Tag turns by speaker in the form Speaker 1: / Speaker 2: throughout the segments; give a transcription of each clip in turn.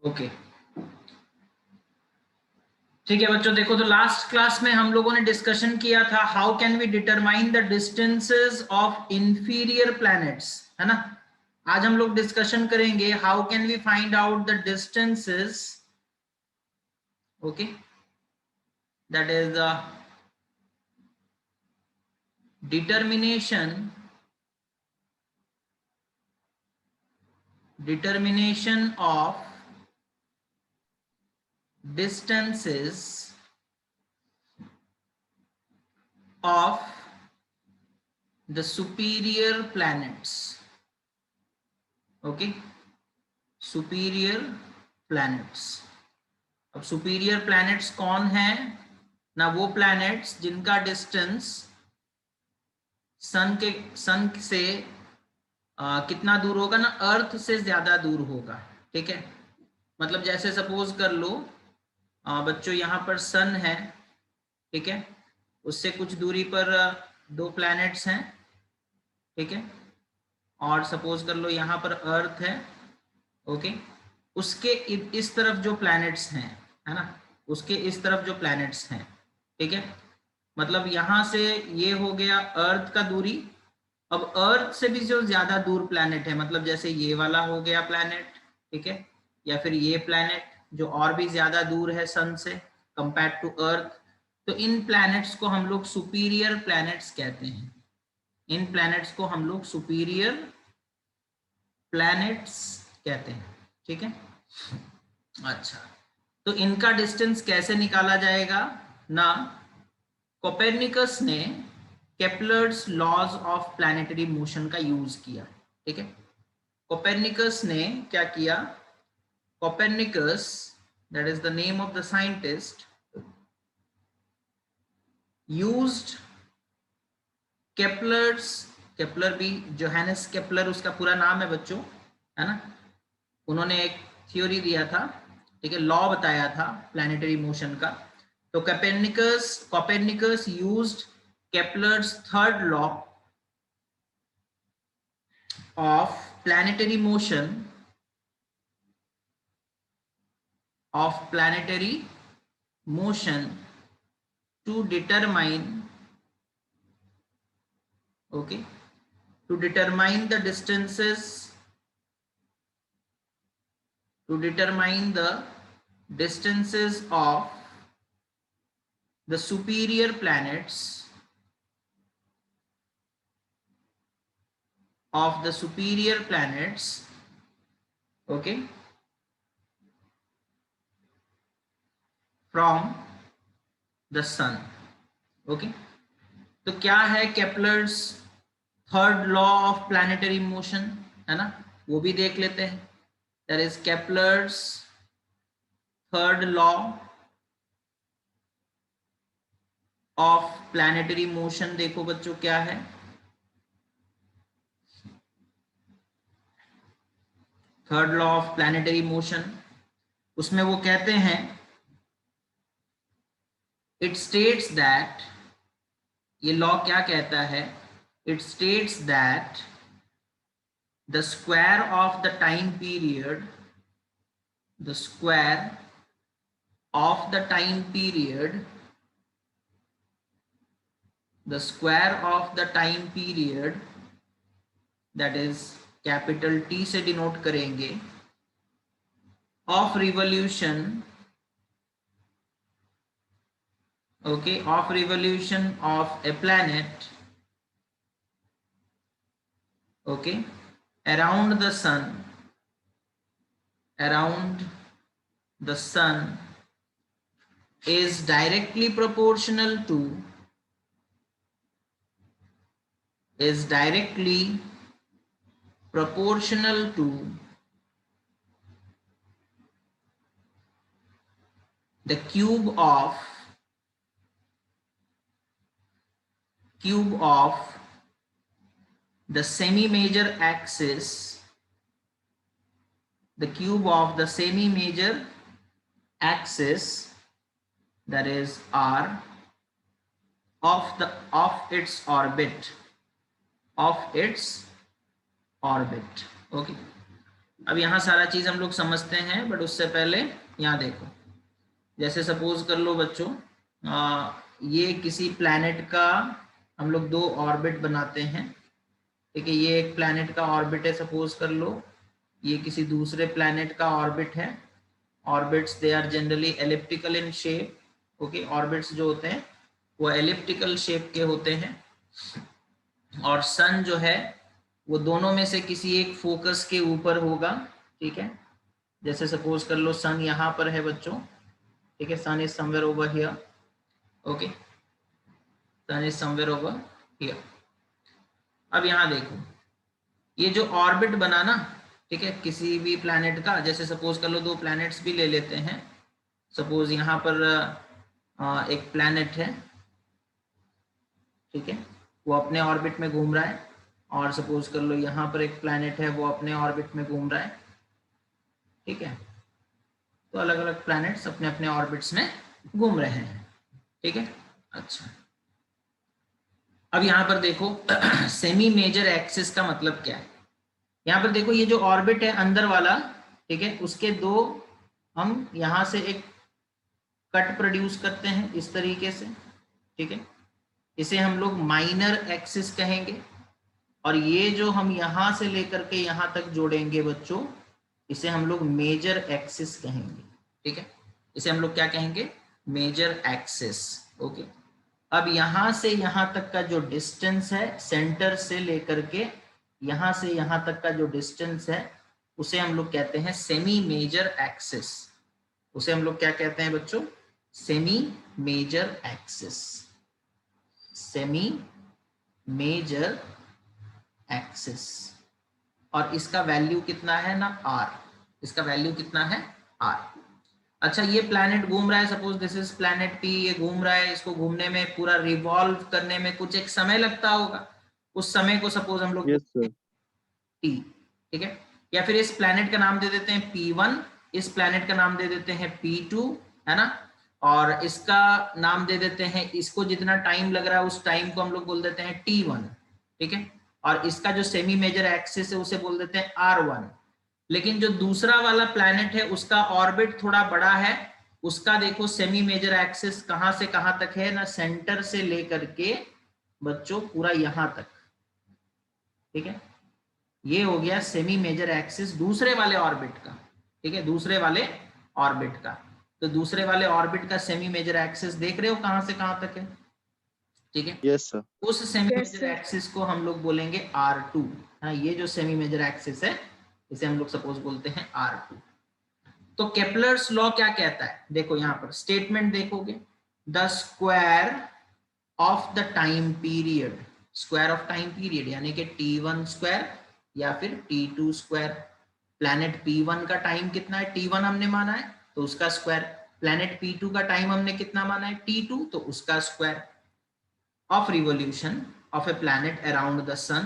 Speaker 1: Okay ठीक है बच्चों, देखो तो लास्ट क्लास में हम लोगों ने डिस्कशन किया था how can we determine the distances of inferior planets, है ना। आज हम लोग डिस्कशन करेंगे how can we find out the distances, okay, that is the determination of distances of the superior planets, okay, superior planets. अब superior planets कौन है ना? वो प्लैनेट्स जिनका डिस्टेंस सन से कितना दूर होगा ना? अर्थ से ज्यादा दूर होगा, ठीक है। मतलब जैसे सपोज कर लो बच्चों, यहाँ पर सन है, ठीक है, उससे कुछ दूरी पर दो प्लैनेट्स हैं, ठीक है, और सपोज कर लो यहाँ पर अर्थ है, ओके, उसके इस तरफ जो प्लैनेट्स हैं, है ना, उसके इस तरफ जो प्लैनेट्स हैं, ठीक है, मतलब यहाँ से ये हो गया अर्थ का दूरी। अब अर्थ से भी जो ज्यादा दूर प्लैनेट है, मतलब जैसे ये वाला हो गया प्लैनेट, ठीक है, या फिर ये प्लैनेट जो और भी ज्यादा दूर है सन से कंपेयर टू अर्थ, तो इन प्लैनेट्स को हम लोग सुपीरियर प्लैनेट्स कहते हैं। इन प्लैनेट्स को हम लोग सुपीरियर प्लैनेट्स कहते हैं, ठीक है। अच्छा, तो इनका डिस्टेंस कैसे निकाला जाएगा ना? कोपेरनिकस ने Kepler's laws of planetary motion का यूज किया, ठीक है। कोपेरनिकस ने क्या किया? Copernicus, that is the name of the scientist, used Kepler's, Kepler भी जोहानस केपलर उसका पूरा नाम है बच्चों, है ना। उन्होंने एक थ्योरी दिया था, ठीक है, लॉ बताया था प्लैनेटरी मोशन का। तो Copernicus used Kepler's third law of planetary motion to determine, okay, to determine the distances, to determine the distances of the superior planets, okay, from the sun, okay। तो क्या है Kepler's third law of planetary motion, है ना, वो भी देख लेते हैं। That is Kepler's third law of planetary motion. देखो बच्चों क्या है third law of planetary motion? उसमें वो कहते हैं, इट स्टेट्स दैट, ये लॉ क्या कहता है? It states that the square of the time period, the square of the time period, the square of the time period, that is capital T से denote करेंगे, of revolution, okay, of revolution of a planet, okay, around the sun, around the sun is directly proportional to, is directly proportional to the cube of the semi-major axis, the cube of the semi-major axis, that is r, of its orbit, okay। अब यहाँ सारा चीज हम लोग समझते हैं, but उससे पहले यहाँ देखो, जैसे सपोज कर लो बच्चों, ये किसी प्लैनेट का हम लोग 2 ऑर्बिट बनाते हैं, ठीक है। ये एक प्लैनेट का ऑर्बिट है, सपोज कर लो, ये किसी दूसरे प्लैनेट का ऑर्बिट है। Orbits they are generally elliptical in shape, okay. Orbits जो होते हैं वो एलिप्टिकल शेप के होते हैं, और सन जो है वो दोनों में से किसी एक फोकस के ऊपर होगा, ठीक है। जैसे सपोज कर लो सन यहाँ पर है बच्चों, ठीक है, sun is somewhere over here, okay, sun is somewhere over here. अब यहाँ देखो, ये जो ऑर्बिट बना ना, ठीक है, किसी भी प्लैनेट का, जैसे सपोज कर लो 2 प्लैनेट्स भी ले लेते हैं। सपोज यहाँ पर एक प्लैनेट है, ठीक है, वो अपने ऑर्बिट में घूम रहा है, और सपोज कर लो यहाँ पर एक प्लैनेट है, वो अपने ऑर्बिट में घूम रहा है, ठीक है। तो अलग अलग प्लैनेट्स अपने अपने ऑर्बिट्स में घूम रहे हैं, ठीक है। अच्छा, अब यहाँ पर देखो सेमी मेजर एक्सिस का मतलब क्या है। यहाँ पर देखो, ये जो ऑर्बिट है अंदर वाला, ठीक है, उसके 2 हम यहाँ से एक कट प्रोड्यूस करते हैं इस तरीके से, ठीक है। इसे हम लोग माइनर एक्सिस कहेंगे, और ये जो हम यहाँ से लेकर के यहाँ तक जोड़ेंगे बच्चों, इसे हम लोग मेजर एक्सिस कहेंगे, ठीक है। इसे हम लोग क्या कहेंगे, मेजर एक्सिस, ओके। अब यहाँ से यहाँ तक का जो डिस्टेंस है, सेंटर से लेकर के यहाँ से यहाँ तक का जो डिस्टेंस है, उसे हम लोग कहते हैं सेमी मेजर एक्सिस। उसे हम लोग क्या कहते हैं बच्चों, semi major axis, semi major axis. और इसका वैल्यू कितना है ना, r, इसका वैल्यू कितना है, r। अच्छा, ये प्लैनेट घूम रहा है, suppose this is planet P, ये घूम रहा है, इसको घूमने में, पूरा रिवॉल्व करने में कुछ एक समय लगता होगा, उस समय को सपोज हम लोग T, ठीक है। या फिर इस प्लैनेट का नाम दे देते हैं P1, इस प्लैनेट का नाम दे देते हैं P2, है ना, और इसका नाम दे देते हैं, इसको जितना टाइम लग रहा है उस टाइम को हम लोग बोल देते हैं T1, ठीक है। और इसका जो सेमी मेजर एक्सिस है उसे बोल देते हैं R1। लेकिन जो दूसरा वाला प्लैनेट है उसका ऑर्बिट थोड़ा बड़ा है, उसका देखो सेमी मेजर एक्सिस कहां से कहां तक है ना, सेंटर से लेकर के बच्चों पूरा यहां तक, ठीक है। ये हो गया सेमी मेजर एक्सिस दूसरे वाले ऑर्बिट का, ठीक है, दूसरे वाले ऑर्बिट का। तो दूसरे वाले ऑर्बिट का सेमी मेजर एक्सिस देख रहे हो कहां से कहां तक है, ठीक है।
Speaker 2: Yes sir.
Speaker 1: उस सेमी मेजर एक्सिस को हम लोग बोलेंगे R2, हाँ, ये जो सेमी मेजर एक्सिस है इसे हम लोग सपोज बोलते हैं R2। तो केपलर्स लॉ क्या कहता है, देखो यहाँ पर स्टेटमेंट देखोगे, the square of the time period, square of time period यानी कि T1 स्क्वायर या फिर T2 स्क्वायर। प्लैनेट P1 का टाइम कितना है, T1 हमने माना है, तो उसका स्क्वायर। प्लैनेट P2 का टाइम हमने कितना माना है, T2, तो उसका square. of revolution of a planet around the sun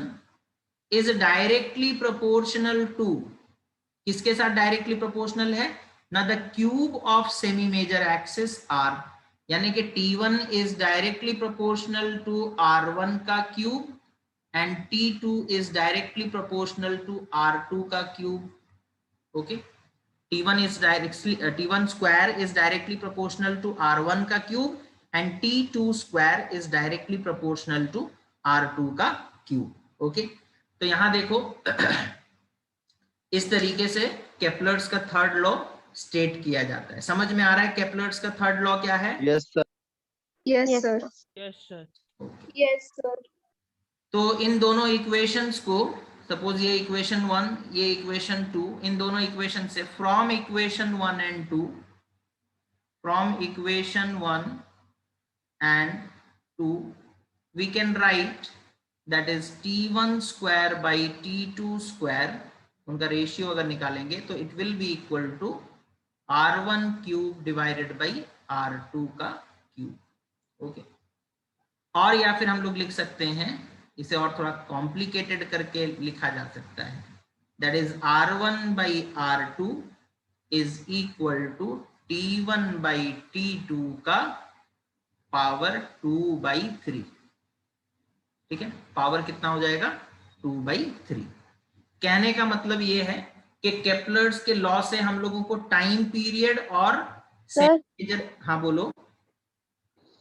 Speaker 1: is directly proportional to, किसके साथ डायरेक्टली प्रोपोर्शनल है ना, the cube of semi major axis r, यानी कि T1 is directly proportional to R1 का cube and T2 is directly proportional to R2 का cube, okay. T1 square is directly proportional to R1 का cube and T2 square is directly proportional to R2 का cube, okay. तो यहां देखो इस तरीके से केपलर्स का थर्ड लॉ स्टेट किया जाता है। समझ में आ रहा है केपलर्स का थर्ड लॉ क्या है?
Speaker 2: Yes sir.
Speaker 3: Yes sir.
Speaker 4: Yes sir.
Speaker 3: Yes sir.
Speaker 1: तो इन दोनों इक्वेशंस को, सपोज ये इक्वेशन 1, ये इक्वेशन 2, इन दोनों इक्वेशन से from equation 1 and 2, from equation 1 and 2 we can write that is T1 square by T2 square, उनका रेशियो अगर निकालेंगे तो it will be equal to R1 cube divided by R2 का cube, okay. और या फिर हम लोग लिख सकते हैं, इसे और थोड़ा कॉम्प्लिकेटेड करके लिखा जा सकता है, that is R1 by R2 is equal to T1 by T2 का पावर 2/3, ठीक है। पावर कितना हो जाएगा, 2/3। कहने का मतलब ये है कि केपलर्स के लॉ से हम लोगों को टाइम पीरियड और
Speaker 2: सर
Speaker 1: मेजर, हाँ बोलो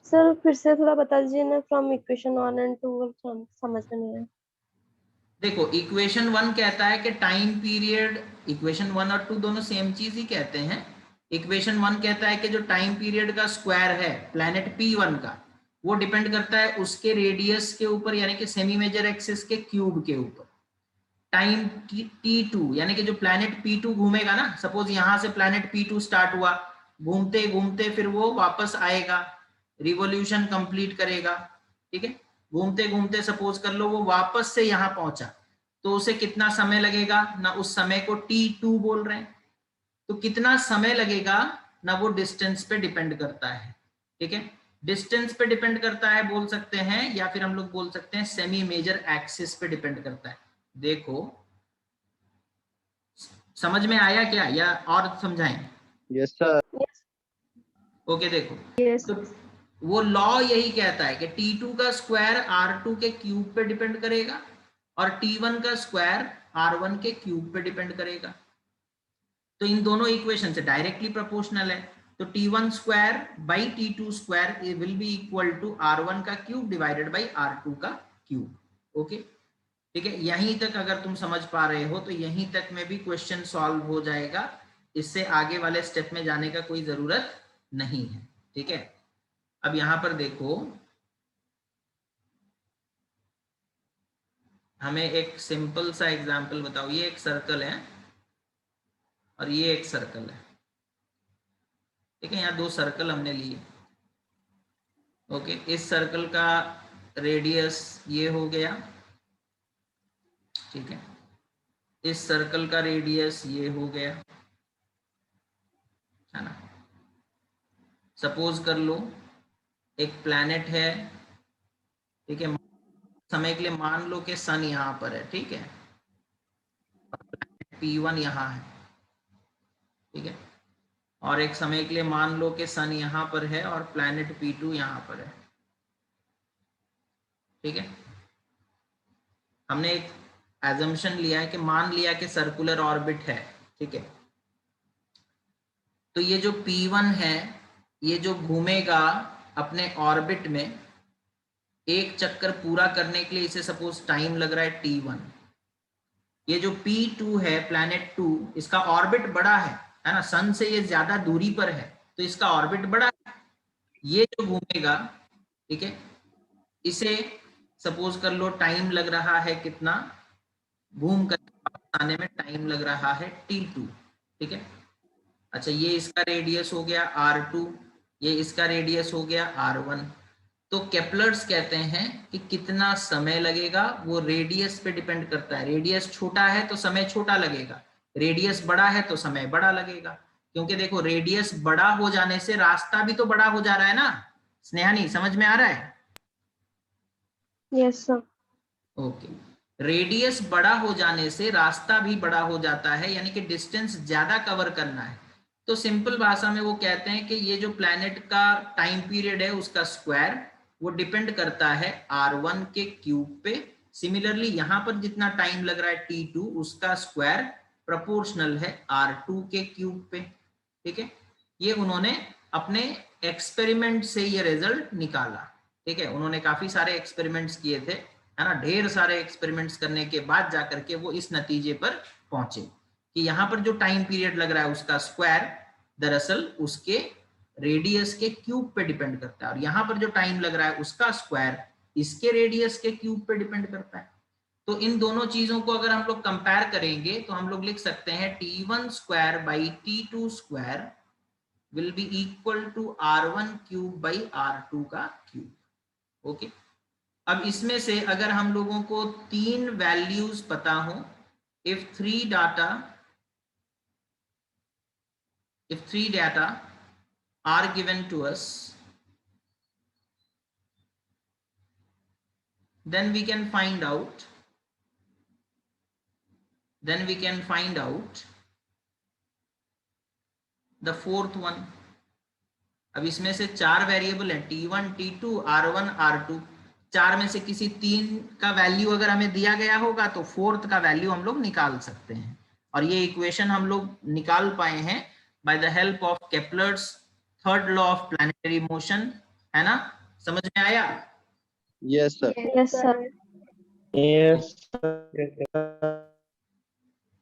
Speaker 2: सर फिर से थोड़ा बता दीजिए ना, फ्रॉम इक्वेशन 1 एंड 2 समझ में नहीं आया।
Speaker 1: देखो इक्वेशन 1 कहता है कि टाइम पीरियड, इक्वेशन 1 और 2 दोनों सेम चीज ही कहते हैं। इक्वेशन 1 कहता है कि जो टाइम पीरियड का स्क्वायर है प्लैनेट P1 का, वो डिपेंड करता है उसके रेडियस के ऊपर, यानी कि सेमी मेजर एक्सिस के क्यूब के ऊपर। टाइम T2 यानी कि जो प्लैनेट P2 घूमेगा ना, सपोज यहां से प्लैनेट P2 स्टार्ट हुआ, घूमते घूमते फिर वो वापस आएगा, रिवॉल्यूशन कंप्लीट करेगा, ठीक है। घूमते घूमते सपोज कर लो वो वापस से यहां पहुंचा, तो उसे कितना समय लगेगा ना, उस समय को T2 बोल रहे हैं। तो कितना समय लगेगा ना, वो डिस्टेंस पे डिपेंड करता है, ठीक है। डिस्टेंस पे डिपेंड करता है बोल सकते हैं, या फिर हम लोग बोल सकते हैं सेमी मेजर एक्सिस पे डिपेंड करता है। देखो समझ में आया क्या, या और समझाएं?
Speaker 4: Yes sir.
Speaker 1: ओके देखो,
Speaker 3: Yes.
Speaker 1: तो वो लॉ यही कहता है कि T2 का स्क्वायर R2 के क्यूब पे डिपेंड करेगा और T1 का स्क्वायर R1 के क्यूब पे डिपेंड करेगा। तो इन दोनों इक्वेशन से डायरेक्टली प्रोपोर्शनल है, तो T1 square by T2 square will be equal to R1 का क्यूब डिवाइडेड बाई R2 का क्यूब। ओके ठीक है, यहीं तक अगर तुम समझ पा रहे हो तो यहीं तक में भी क्वेश्चन सॉल्व हो जाएगा, इससे आगे वाले स्टेप में जाने का कोई जरूरत नहीं है, ठीक है। अब यहां पर देखो, हमें एक सिंपल सा एग्जांपल बताओ। ये एक सर्कल है और ये एक सर्कल है, ठीक है। यहाँ दो सर्कल हमने लिए, ओके। इस सर्कल का रेडियस ये हो गया, ठीक है। इस सर्कल का रेडियस ये हो गया, है ना। सपोज कर लो एक प्लैनेट है, ठीक है। समय के लिए मान लो कि सन यहाँ पर है, ठीक है। P1 यहाँ है, ठीक है। और एक समय के लिए मान लो कि सन यहाँ पर है और प्लैनेट P2 यहाँ पर है, ठीक है। हमने एक एजम्पशन लिया है कि मान लिया कि सर्कुलर ऑर्बिट है, ठीक है। तो ये जो P1 है, ये जो घूमेगा अपने ऑर्बिट में, एक चक्कर पूरा करने के लिए इसे सपोज टाइम लग रहा है T1। ये जो P2 है प्लैनेट 2, इसका ऑर्बिट बड़ा है ना, सन से ये ज्यादा दूरी पर है, तो इसका ऑर्बिट बड़ा है। ये जो घूमेगा, ठीक है, इसे सपोज कर लो टाइम लग रहा है कितना, घूम कर वापस आने में टाइम लग रहा है T2, ठीक है। अच्छा, ये इसका रेडियस हो गया R2, ये इसका रेडियस हो गया R1। तो केपलर्स कहते हैं कि कितना समय लगेगा वो रेडियस पे डिपेंड करता है। रेडियस छोटा है तो समय छोटा लगेगा, रेडियस बड़ा है तो समय बड़ा लगेगा। क्योंकि देखो रेडियस बड़ा हो जाने से रास्ता भी तो बड़ा हो जा रहा है ना। स्नेहानी समझ में आ रहा है?
Speaker 2: Yes sir.
Speaker 1: ओके, रेडियस बड़ा हो जाने से रास्ता भी बड़ा हो जाता है, यानी कि डिस्टेंस ज्यादा कवर करना है। तो सिंपल भाषा में वो कहते हैं कि ये जो प्लैनेट का टाइम पीरियड है उसका स्क्वायर वो डिपेंड करता है R1 के क्यूब पे। सिमिलरली यहाँ पर जितना टाइम लग रहा है T2, उसका स्क्वायर प्रोपोर्शनल है R2 के क्यूब पे, ठीक है। ये उन्होंने अपने एक्सपेरिमेंट से ये रिजल्ट निकाला, ठीक है। उन्होंने काफी सारे एक्सपेरिमेंट्स किए थे, है ना। ढेर सारे एक्सपेरिमेंट्स करने के बाद जाकर के वो इस नतीजे पर पहुंचे कि यहाँ पर जो टाइम पीरियड लग रहा है उसका स्क्वायर दरअसल उसके रेडियस के क्यूब पे डिपेंड करता है, और यहाँ पर जो टाइम लग रहा है उसका स्क्वायर इसके रेडियस के क्यूब पे डिपेंड करता है। तो इन दोनों चीजों को अगर हम लोग कंपेयर करेंगे तो हम लोग लिख सकते हैं T1 square by T2 square will be equal to R1 cube by R2 का क्यूब। ओके, अब इसमें से अगर हम लोगों को तीन वैल्यूज पता हो, if three data are given to us, then we can find out the fourth one. अब इसमें से चार वेरिएबल है T1, T2, R1, R2। चार में से किसी तीन का वैल्यू अगर हमें दिया गया होगा तो फोर्थ का वैल्यू हम लोग निकाल सकते हैं। और ये इक्वेशन हम लोग निकाल पाए हैं by the help of Kepler's third law of planetary motion, है ना? समझ में आया?
Speaker 4: Yes, sir.
Speaker 2: Yes, sir.
Speaker 4: Yes.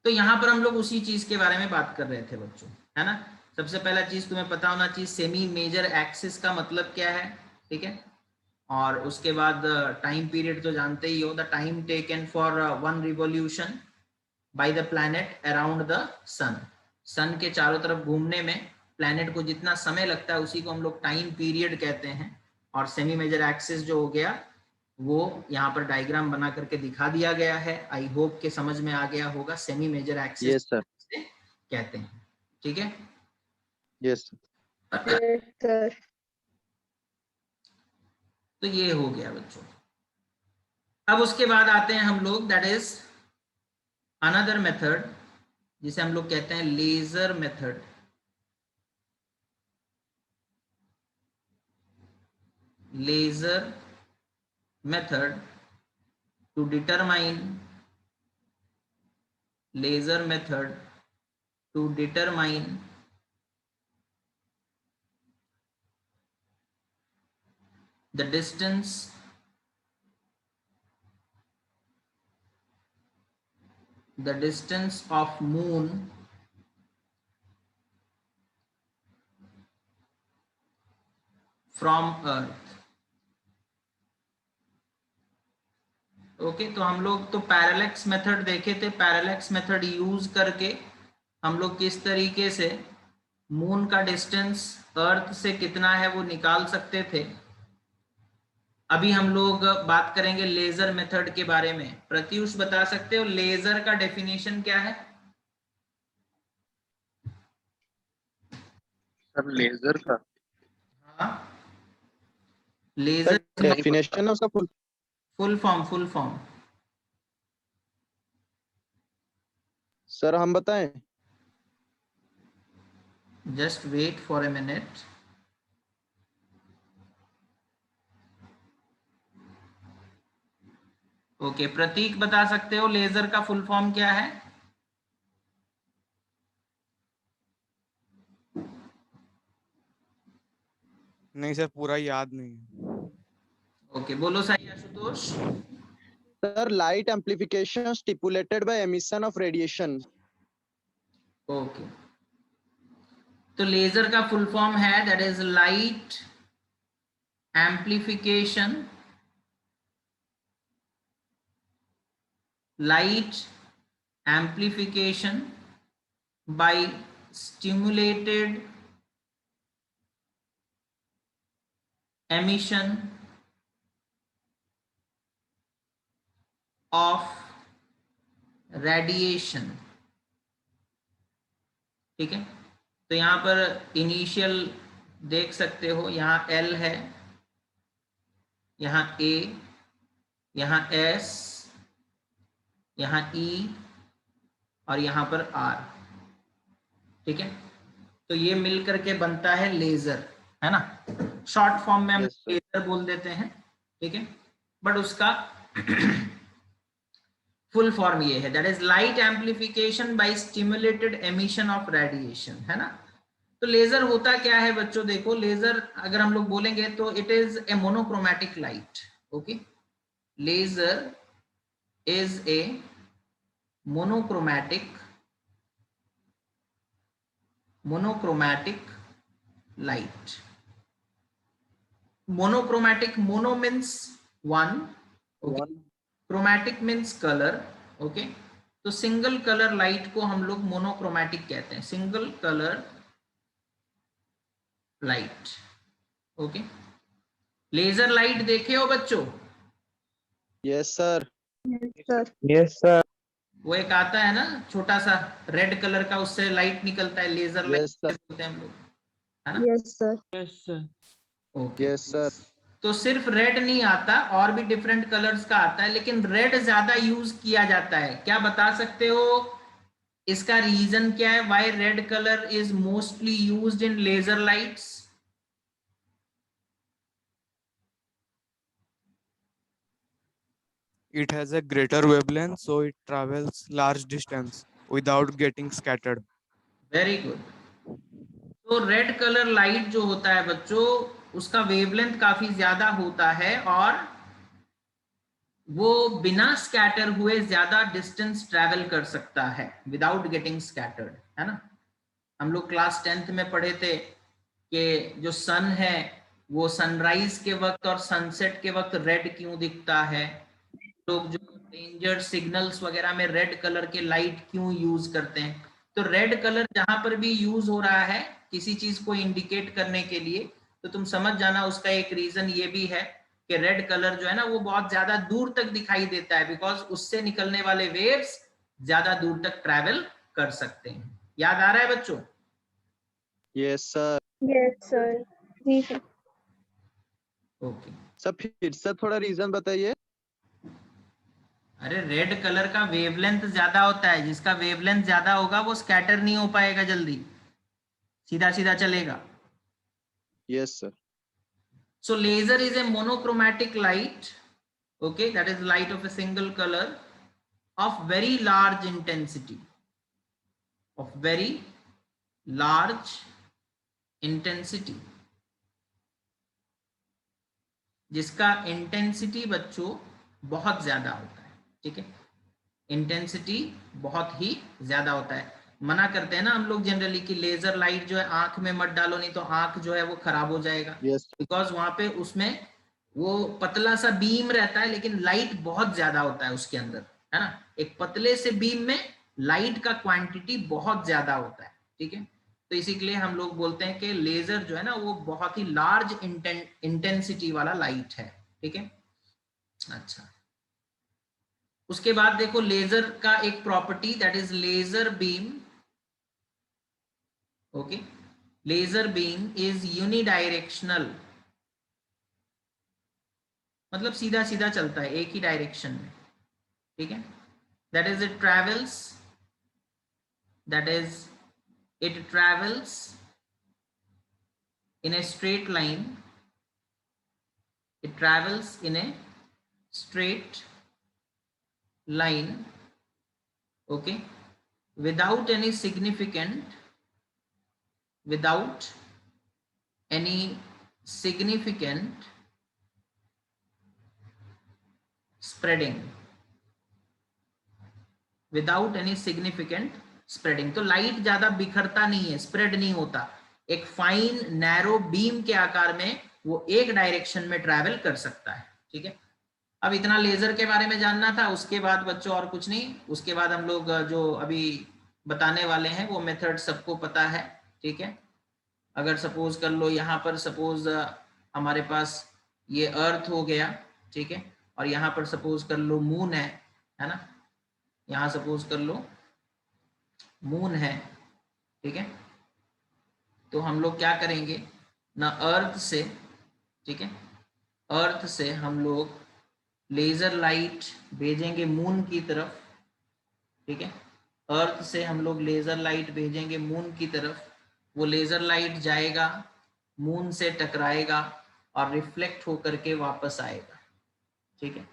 Speaker 1: तो यहाँ पर हम लोग उसी चीज के बारे में बात कर रहे थे बच्चों, है ना? सबसे पहला चीज तुम्हें पता होना चाहिए सेमी मेजर एक्सिस का मतलब क्या है, ठीक है? और उसके बाद टाइम पीरियड तो जानते ही हो, the time taken for one revolution by the planet around the sun. Sun के चारों तरफ घूमने में प्लैनेट को जितना समय लगता है उसी को हम लोग टाइम पीरियड कहते हैं। और सेमी मेजर एक्सिस जो हो गया वो यहाँ पर डायग्राम बना करके दिखा दिया गया है। आई होप के समझ में आ गया होगा semi major axis
Speaker 4: Yes, sir.
Speaker 1: कहते हैं, ठीक है?
Speaker 4: Yes.
Speaker 3: Yes, sir.
Speaker 1: तो ये हो गया बच्चों। अब उसके बाद आते हैं हम लोग, दैट इज अनदर मेथड जिसे हम लोग कहते हैं laser method. Laser method to determine, laser method to determine the distance of moon from earth। Okay, तो हम लोग तो पैरेलैक्स मेथड देखे थे। पैरेलैक्स मेथड यूज करके हम लोग किस तरीके से मून का डिस्टेंस अर्थ से कितना है वो निकाल सकते थे। अभी हम लोग बात करेंगे लेजर मेथड के बारे में। प्रत्युष बता सकते हो लेजर का डेफिनेशन क्या है?
Speaker 4: सर लेजर का
Speaker 1: हाँ, लेजर
Speaker 4: डेफिनेशन है उसका
Speaker 1: फुल फॉर्म।
Speaker 4: सर हम बताएं?
Speaker 1: Just wait for a minute. Okay, Pratik बता सकते हो लेजर का फुल फॉर्म क्या है?
Speaker 5: नहीं सर, पूरा याद नहीं।
Speaker 1: ओके, बोलो सही Ashutosh.
Speaker 4: Sir light amplification stipulated bye emission of radiation.
Speaker 1: Okay, तो लेजर का फुल फॉर्म है that is light amplification, by stimulated emission of radiation। ठीक है, तो यहां पर इनिशियल देख सकते हो, यहाँ L है, यहाँ A, यहाँ S, यहाँ E और यहाँ पर R। ठीक है, तो ये मिलकर के बनता है लेजर, है ना? शॉर्ट फॉर्म में हम लेजर बोल देते हैं, ठीक है? बट उसका फुल फॉर्म ये है that is light amplification by stimulated emission of radiation, है ना? तो लेजर होता क्या है बच्चों? देखो, लेजर अगर हम लोग बोलेंगे तो it is a monochromatic light. Okay, laser is a monochromatic light। monochromatic, mono means one, okay? chromatic means color, okay? तो सिंगल कलर लाइट को हम लोग मोनोक्रोमैटिक कहते हैं, single colour light. Okay, laser light देखे हो बच्चों?
Speaker 4: Yes sir.
Speaker 3: Sir.
Speaker 4: Yes sir.
Speaker 1: वो एक आता है ना छोटा सा रेड कलर का, उससे लाइट निकलता है, लेजर लाइट बोलते हैं हम लोग, है ना?
Speaker 3: Yes, sir.
Speaker 1: Okay,
Speaker 4: yes sir.
Speaker 1: तो सिर्फ रेड नहीं आता, और भी डिफरेंट कलर्स का आता है, लेकिन रेड ज्यादा यूज किया जाता है। क्या बता सकते हो इसका रीजन क्या है? Why red colour is mostly used in laser lights?
Speaker 5: It has a greater wavelength, so it travels large distance. without getting scattered.
Speaker 1: Very good. तो रेड कलर लाइट जो होता है बच्चों, उसका वेवलेंथ काफी ज्यादा होता है और वो बिना स्कैटर हुए ज्यादा डिस्टेंस ट्रैवल कर सकता है विदाउट गेटिंग स्कैटर्ड, है ना। हम लोग क्लास 10th में पढ़े थे कि जो सन है वो सनराइज के वक्त और सनसेट के वक्त रेड क्यों दिखता है, लोग जो डेंजर सिग्नल्स वगैरह में रेड कलर के लाइट क्यों यूज करते हैं। तो रेड कलर जहां पर भी यूज हो रहा है किसी चीज को इंडिकेट करने के लिए, तो तुम समझ जाना उसका एक रीजन ये भी है कि रेड कलर जो है ना वो बहुत ज्यादा दूर तक दिखाई देता है, बिकॉज उससे निकलने वाले वेव्स ज्यादा दूर तक ट्रैवल कर सकते हैं। याद आ रहा है बच्चों?
Speaker 4: Yes sir.
Speaker 3: Yes, sir.
Speaker 2: जी सर।
Speaker 1: ओके।
Speaker 4: सर फिर से थोड़ा रीजन बताइए।
Speaker 1: अरे रेड कलर का वेवलेंथ ज्यादा होता है, जिसका वेवलेंथ ज्यादा होगा वो स्कैटर नहीं हो पाएगा जल्दी, सीधा सीधा चलेगा।
Speaker 4: Yes sir.
Speaker 1: So laser is a monochromatic light, okay, that is light of a single color of very large intensity, of very large intensity, जिसका इंटेंसिटी बच्चों बहुत ज्यादा होता है, ठीक है। इंटेंसिटी बहुत ही ज्यादा होता है। मना करते हैं ना हम लोग जनरली कि लेजर लाइट जो है आंख में मत डालो, नहीं तो आंख जो है वो खराब हो जाएगा,
Speaker 4: यस
Speaker 1: बिकॉज वहां पे उसमें वो पतला सा बीम रहता है लेकिन लाइट बहुत ज्यादा होता है उसके अंदर, है ना। एक पतले से बीम में लाइट का क्वांटिटी बहुत ज्यादा होता है, ठीक है। तो इसी के लिए हम लोग बोलते हैं कि लेजर जो है ना वो बहुत ही लार्ज इंटेंसिटी वाला लाइट है, ठीक है। अच्छा, उसके बाद देखो लेजर का एक property that is laser beam, okay. Laser beam is unidirectional, मतलब सीधा सीधा चलता है एक ही डायरेक्शन में, ठीक है। That is it travels, that is it travels in a straight line, it travels in a straight line, okay, without any significant spreading, without any significant spreading. तो लाइट ज्यादा बिखरता नहीं है, स्प्रेड नहीं होता, एक फाइन नैरो बीम के आकार में वो एक डायरेक्शन में ट्रैवल कर सकता है, ठीक है। अब इतना लेजर के बारे में जानना था, उसके बाद बच्चों और कुछ नहीं, उसके बाद हम लोग जो अभी बताने वाले हैं वो मेथड सबको पता है, ठीक है। अगर सपोज कर लो यहाँ पर सपोज हमारे पास ये अर्थ हो गया, ठीक है, और यहाँ पर सपोज कर लो मून है ना, यहाँ सपोज कर लो मून है, ठीक है। तो हम लोग क्या करेंगे ना, अर्थ से, ठीक है, अर्थ से हम लोग लेजर लाइट भेजेंगे मून की तरफ, ठीक है। अर्थ से हम लोग लेजर लाइट भेजेंगे मून की तरफ, वो लेजर लाइट जाएगा मून से टकराएगा और रिफ्लेक्ट होकर के वापस आएगा, ठीक है।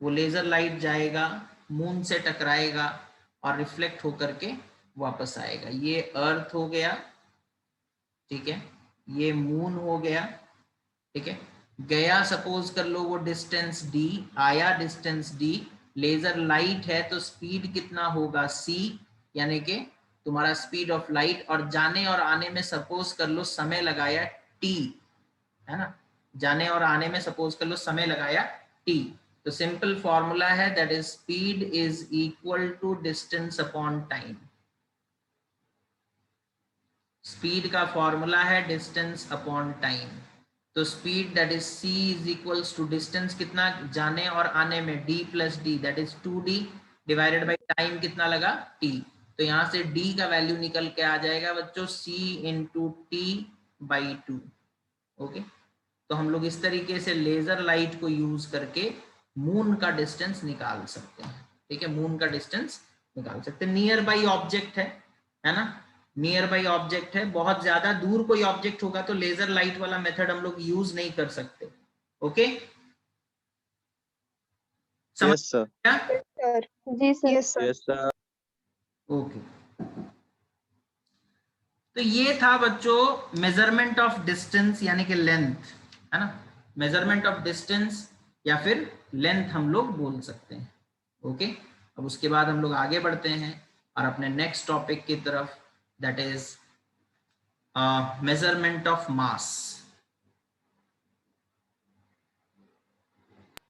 Speaker 1: वो लेजर लाइट जाएगा मून से टकराएगा और रिफ्लेक्ट होकर के वापस आएगा। ये अर्थ हो गया, ठीक है, ये मून हो गया, ठीक है। गया सपोज कर लो वो डिस्टेंस d, आया डिस्टेंस d, लेजर लाइट है तो स्पीड कितना होगा c, यानी कि तुम्हारा स्पीड ऑफ लाइट, और जाने और आने में सपोज कर लो समय लगाया t, है ना, जाने और आने में सपोज कर लो समय लगाया t। तो सिंपल फॉर्मूला है that is speed is equal to distance upon time. Speed का फॉर्मूला है डिस्टेंस अपॉन टाइम। तो speed that is c is equals to distance कितना जाने और आने में d plus d, that is 2d divided by time कितना लगा t। तो यहाँ से d का वैल्यू निकल के आ जाएगा बच्चों c into T by 2, okay. तो हम लोग इस तरीके से लेजर लाइट को यूज करके मून का डिस्टेंस निकाल सकते हैं, ठीक है, मून का डिस्टेंस निकाल सकते हैं। नियर बाई ऑब्जेक्ट है ना, नियर बाई ऑब्जेक्ट है, बहुत ज्यादा दूर कोई ऑब्जेक्ट होगा तो लेजर लाइट वाला मेथड हम लोग यूज नहीं कर सकते, ओके। समझ
Speaker 4: यस सर।
Speaker 1: गया?
Speaker 3: Sir.
Speaker 2: जी sir.
Speaker 3: Yes, sir.
Speaker 4: Yes sir.
Speaker 1: Okay, तो ये था बच्चों मेजरमेंट ऑफ डिस्टेंस यानी कि लेंथ, है ना, मेजरमेंट ऑफ डिस्टेंस या फिर लेंथ हम लोग बोल सकते हैं। ओके, अब उसके बाद हम लोग आगे बढ़ते हैं और अपने नेक्स्ट टॉपिक की तरफ, that is measurement of mass.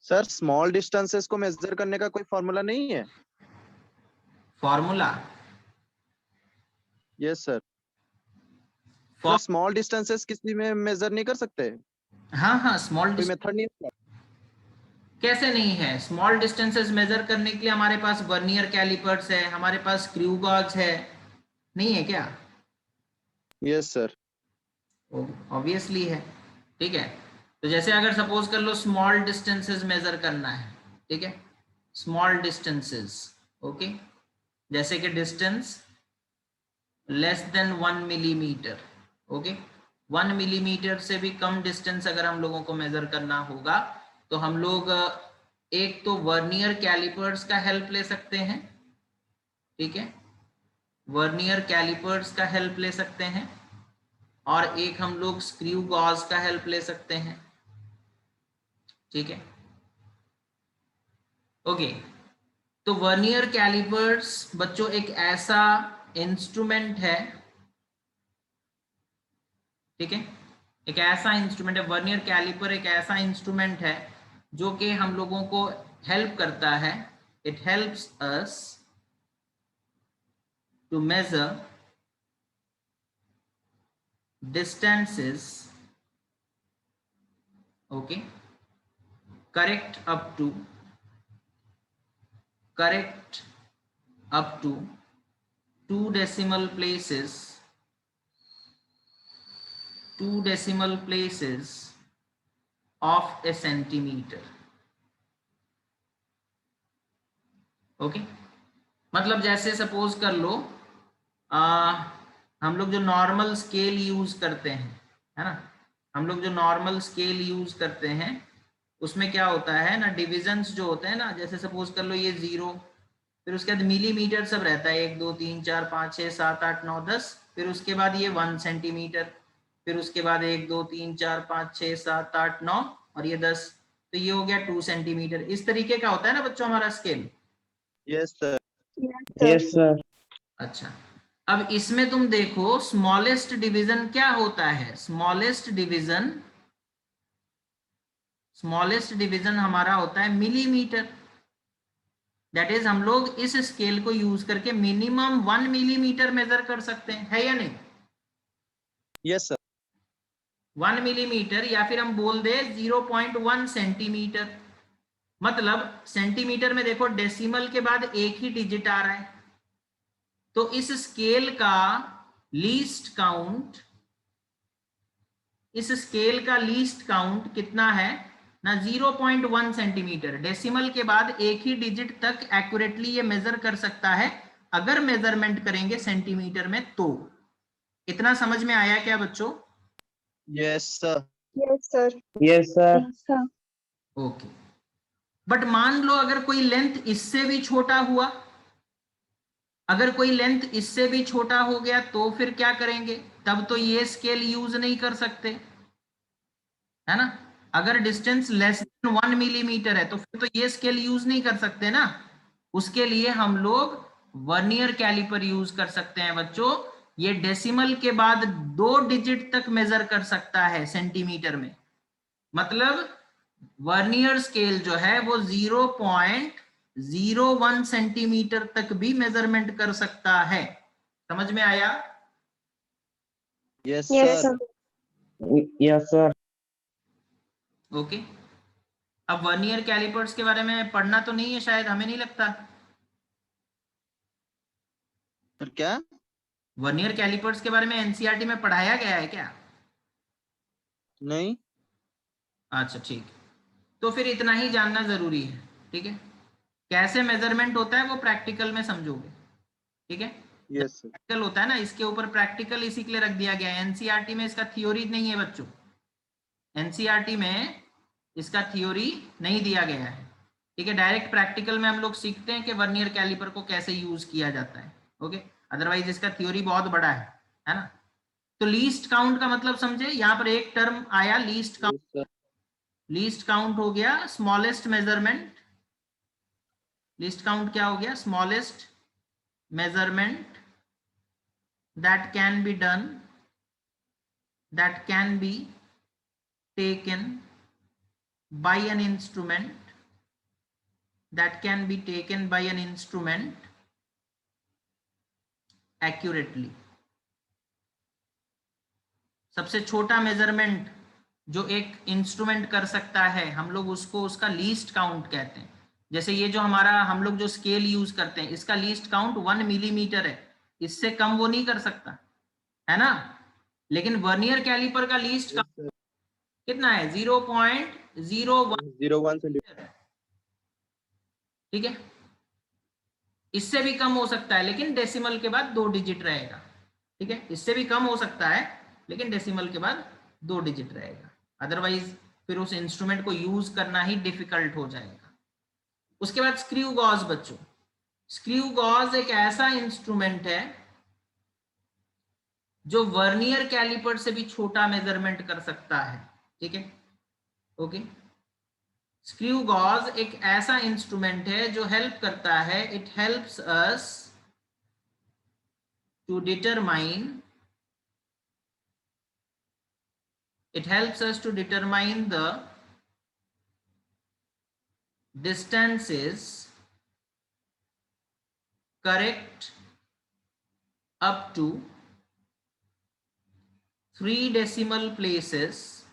Speaker 4: Sir small distances को मेजर करने का कोई फॉर्मूला नहीं है?
Speaker 1: Formula?
Speaker 4: Yes sir. Sir small distances किसी में मेजर नहीं कर सकते?
Speaker 1: हाँ हाँ, स्मॉल
Speaker 4: कोई मेथड नहीं है?
Speaker 1: कैसे नहीं है? स्मॉल डिस्टेंसेस मेजर करने के लिए हमारे पास वर्नियर कैलिपर्स है, हमारे पास स्क्रू गॉज है, नहीं है क्या?
Speaker 4: Yes sir.
Speaker 1: ऑब्वियसली है। ठीक है, तो जैसे अगर सपोज कर लो स्मॉल डिस्टेंसेस मेजर करना है, ठीक है, स्मॉल डिस्टेंसेस, ओके, जैसे कि distance less than 1 millimetre, okay, 1 millimetre से भी कम डिस्टेंस अगर हम लोगों को मेजर करना होगा तो हम लोग एक तो वर्नियर कैलिपर्स का हेल्प ले सकते हैं, ठीक है, वर्नियर कैलिपर्स का हेल्प ले सकते हैं, और एक हम लोग स्क्रू गॉज का हेल्प ले सकते हैं, ठीक है, ओके। तो वर्नियर कैलिपर्स बच्चों एक ऐसा इंस्ट्रूमेंट है, ठीक है, एक ऐसा इंस्ट्रूमेंट है, वर्नियर कैलिपर एक ऐसा इंस्ट्रूमेंट है जो कि हम लोगों को हेल्प करता है, it helps us to measure distances, okay, correct up to 2 decimal places, 2 decimal places of a centimeter, okay. मतलब जैसे सपोज कर लो हम लोग जो नॉर्मल स्केल यूज करते हैं, है ना, हम लोग जो नॉर्मल स्केल यूज करते हैं उसमें क्या होता है ना, डिविजन्स जो होते हैं ना, जैसे सपोज कर लो ये 0, फिर उसके बाद मिलीमीटर सब रहता है, 1 2 3 4 5 6 7 8 9 10, फिर उसके बाद ये 1 सेंटीमीटर, फिर उसके बाद 1 2 3 4 5 6 7 8 9 और ये 10, तो ये हो गया 2 सेंटीमीटर। इस तरीके का होता है ना बच्चों हमारा scale.
Speaker 4: Yes sir.
Speaker 3: Yes, sir.
Speaker 1: अच्छा, अब इसमें तुम देखो स्मॉलेस्ट डिवीजन क्या होता है, स्मॉलेस्ट डिवीजन हमारा होता है मिलीमीटर, दैट इज हम लोग इस स्केल को यूज करके मिनिमम 1 मिलीमीटर मेजर कर सकते हैं, है या नहीं?
Speaker 4: Yes sir.
Speaker 1: 1 मिलीमीटर, या फिर हम बोल दे 0.1 सेंटीमीटर, मतलब सेंटीमीटर में देखो डेसिमल के बाद एक ही डिजिट आ रहा है, तो इस स्केल का लीस्ट काउंट कितना है ना, 0.1 सेंटीमीटर, डेसिमल के बाद एक ही डिजिट तक एक्यूरेटली ये मेजर कर सकता है अगर मेजरमेंट करेंगे सेंटीमीटर में। तो इतना समझ में आया क्या बच्चों?
Speaker 4: Yes sir.
Speaker 3: Yes, sir.
Speaker 5: Yes, sir.
Speaker 3: Sir.
Speaker 1: Okay, but मान लो अगर कोई लेंथ इससे भी छोटा हुआ, अगर कोई लेंथ इससे भी छोटा हो गया तो फिर क्या करेंगे? तब तो ये स्केल यूज नहीं कर सकते, है ना। अगर डिस्टेंस लेस देन 1 मिलीमीटर है तो फिर तो ये स्केल यूज नहीं कर सकते ना, उसके लिए हम लोग वर्नियर कैलिपर यूज कर सकते हैं बच्चों। ये डेसिमल के बाद 2 डिजिट तक मेजर कर सकता है सेंटीमीटर में, मतलब वर्नियर स्केल जो है वो 0.01 सेंटीमीटर तक भी मेजरमेंट कर सकता है। समझ में आया?
Speaker 4: Yes
Speaker 3: Yes,
Speaker 4: sir.
Speaker 3: sir.
Speaker 5: Yes, sir.
Speaker 1: Okay, अब वर्नियर कैलिपर्स के बारे में पढ़ना तो नहीं है शायद, हमें नहीं लगता।
Speaker 4: सर क्या?
Speaker 1: वर्नियर कैलिपर्स के बारे में एनसीईआरटी में पढ़ाया गया है क्या?
Speaker 4: नहीं।
Speaker 1: अच्छा ठीक, तो फिर इतना ही जानना जरूरी है, ठीक है। कैसे मेजरमेंट होता है वो प्रैक्टिकल में समझोगे, ठीक है।
Speaker 4: Yes sir.
Speaker 1: प्रैक्टिकल होता है ना, इसके ऊपर प्रैक्टिकल इसी के लिए रख दिया गया है। एनसीईआरटी में इसका थ्योरी नहीं है बच्चों, एनसीईआरटी में इसका थ्योरी नहीं दिया गया है, ठीक है। डायरेक्ट प्रैक्टिकल में हम लोग सीखते हैं कि वर्नियर कैलिपर को कैसे यूज किया जाता है, ओके, अदरवाइज इसका थ्योरी बहुत बड़ा है ना। तो लीस्ट काउंट का मतलब समझे, यहाँ पर एक टर्म आया लीस्ट काउंट। लीस्ट काउंट हो गया स्मॉलेस्ट मेजरमेंट। लीस्ट काउंट क्या हो गया? Smallest measurement that can be done, that can be taken by an instrument, that can be taken by an instrument accurately। सबसे छोटा मेजरमेंट जो एक इंस्ट्रूमेंट कर सकता है, हम लोग उसको उसका लीस्ट काउंट कहते हैं। जैसे ये जो हमारा हम लोग जो स्केल यूज करते हैं, इसका लीस्ट काउंट 1 मिलीमीटर है, इससे कम वो नहीं कर सकता, है ना। लेकिन वर्नियर कैलिपर का लीस्ट काउंट कितना है? 0.01 सेंटीमीटर, ठीक है। इससे भी कम हो सकता है, लेकिन डेसिमल के बाद 2 डिजिट रहेगा, ठीक है। इससे भी कम हो सकता है, लेकिन डेसिमल के बाद 2 डिजिट रहेगा, अदरवाइज फिर उस इंस्ट्रूमेंट को यूज करना ही डिफिकल्ट हो जाएगा। उसके बाद स्क्रू गॉज बच्चों। स्क्रू गॉज एक ऐसा इंस्ट्रूमेंट है जो वर्नियर कैलिपर से भी छोटा मेजरमेंट कर सकता है, ठीक है। ओके, स्क्रू गॉज एक ऐसा इंस्ट्रूमेंट है जो हेल्प करता है, it helps us to determine, it helps us to determine the distances correct up to 3 decimal places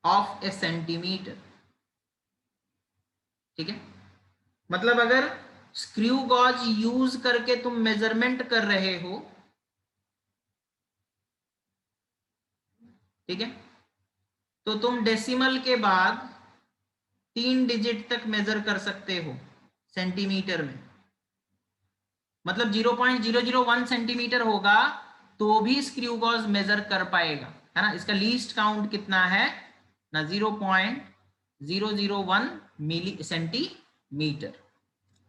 Speaker 1: of a centimeter, ठीक है। मतलब अगर स्क्रू गॉज यूज करके तुम मेजरमेंट कर रहे हो, ठीक है, तो तुम डेसिमल के बाद 3 डिजिट तक मेजर कर सकते हो सेंटीमीटर में। मतलब 0.001 सेंटीमीटर होगा तो भी स्क्रू गॉज मेजर कर पाएगा, है ना। इसका लीस्ट काउंट कितना है ना? 0.001 मिली सेंटीमीटर।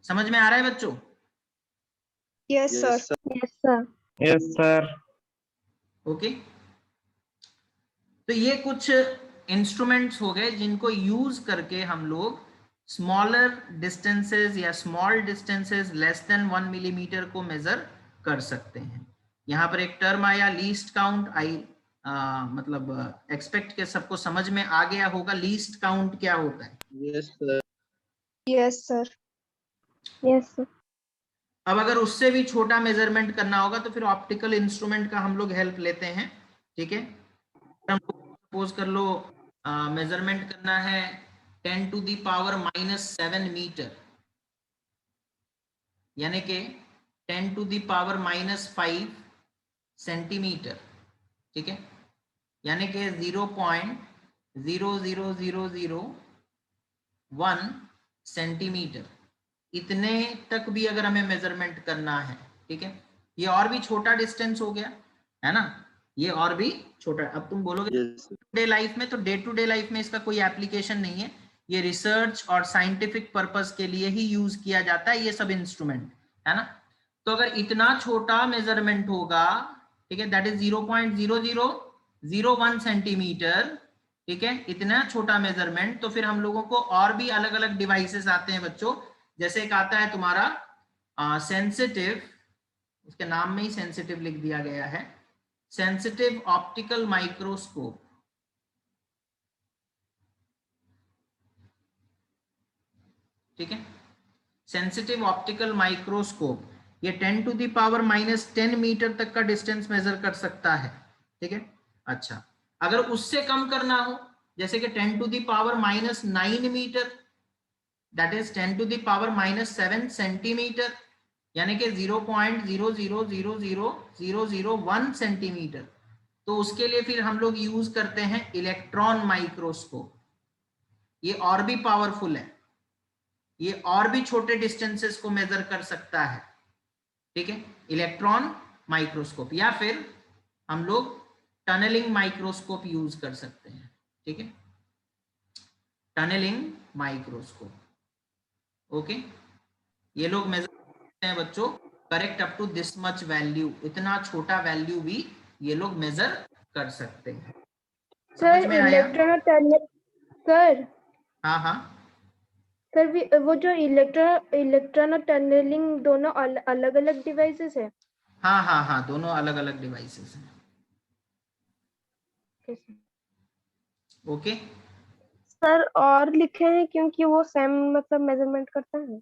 Speaker 1: समझ में आ रहा है बच्चों?
Speaker 3: Yes, sir.
Speaker 2: Yes, sir.
Speaker 5: Yes, sir.
Speaker 1: Okay, तो ये कुछ इंस्ट्रूमेंट्स हो गए जिनको यूज करके हम लोग स्मॉलर डिस्टेंसेस या small distances less than 1 millimetre को मेजर कर सकते हैं। यहाँ पर एक टर्म आया लीस्ट काउंट, मतलब एक्सपेक्ट के सबको समझ में आ गया होगा लीस्ट काउंट क्या होता है।
Speaker 4: Yes, sir.
Speaker 3: Yes, sir.
Speaker 2: Yes, sir.
Speaker 1: अब अगर उससे भी छोटा मेजरमेंट करना होगा तो फिर ऑप्टिकल इंस्ट्रूमेंट का हम लोग हेल्प लेते हैं, ठीक है। सपोज कर लो मेजरमेंट करना है 10⁻⁻7 मीटर, यानी कि 10⁻⁻5 सेंटीमीटर, ठीक है, यानी कि 0.00001 सेंटीमीटर। इतने तक भी अगर हमें मेजरमेंट करना है, ठीक है, ये और भी छोटा डिस्टेंस हो गया, है ना, ये और भी छोटा। अब तुम बोलोगे डे लाइफ में, तो डे टू डे लाइफ में इसका कोई एप्लीकेशन नहीं है, ये रिसर्च और साइंटिफिक पर्पस के लिए ही यूज किया जाता है ये सब इंस्ट्रूमेंट, है ना। तो अगर इतना छोटा मेजरमेंट होगा, ठीक है, दैट इज 0.0001 सेंटीमीटर, ठीक है, इतना छोटा मेजरमेंट, तो फिर हम लोगों को और भी अलग अलग डिवाइसेस आते हैं बच्चों। जैसे एक आता है तुम्हारा सेंसिटिव, उसके नाम में ही सेंसिटिव लिख दिया गया है, सेंसिटिव ऑप्टिकल माइक्रोस्कोप, ठीक है, सेंसिटिव ऑप्टिकल माइक्रोस्कोप। ये 10⁻⁻10 मीटर तक का डिस्टेंस मेजर कर सकता है, ठीक है। अच्छा, अगर उससे कम करना हो, जैसे कि 10⁻⁻9 मीटर, दैट इज 10⁻⁻7 सेंटीमीटर, यानी कि 0.0000001 सेंटीमीटर, तो उसके लिए फिर हम लोग यूज करते हैं इलेक्ट्रॉन माइक्रोस्कोप। ये और भी पावरफुल है, ये और भी छोटे डिस्टेंसेस को मेजर कर सकता है, ठीक है, इलेक्ट्रॉन माइक्रोस्कोप। या फिर हम लोग टनलिंग माइक्रोस्कोप यूज कर सकते हैं, ठीक है, टनलिंग माइक्रोस्कोप। ओके, ये लोग मेजर करते हैं बच्चों correct up to this much value, इतना छोटा वैल्यू भी ये लोग मेजर कर सकते हैं। समझ में आया?
Speaker 3: सर
Speaker 1: हाँ हाँ
Speaker 3: सर वो जो इलेक्ट्रॉन और टनलिंग दोनों अलग अलग डिवाइसेस है।
Speaker 1: हाँ हाँ हाँ, दोनों अलग अलग डिवाइसेस हैं। ओके
Speaker 2: सर और लिखे हैं क्योंकि वो सेम मतलब मेजरमेंट करता है।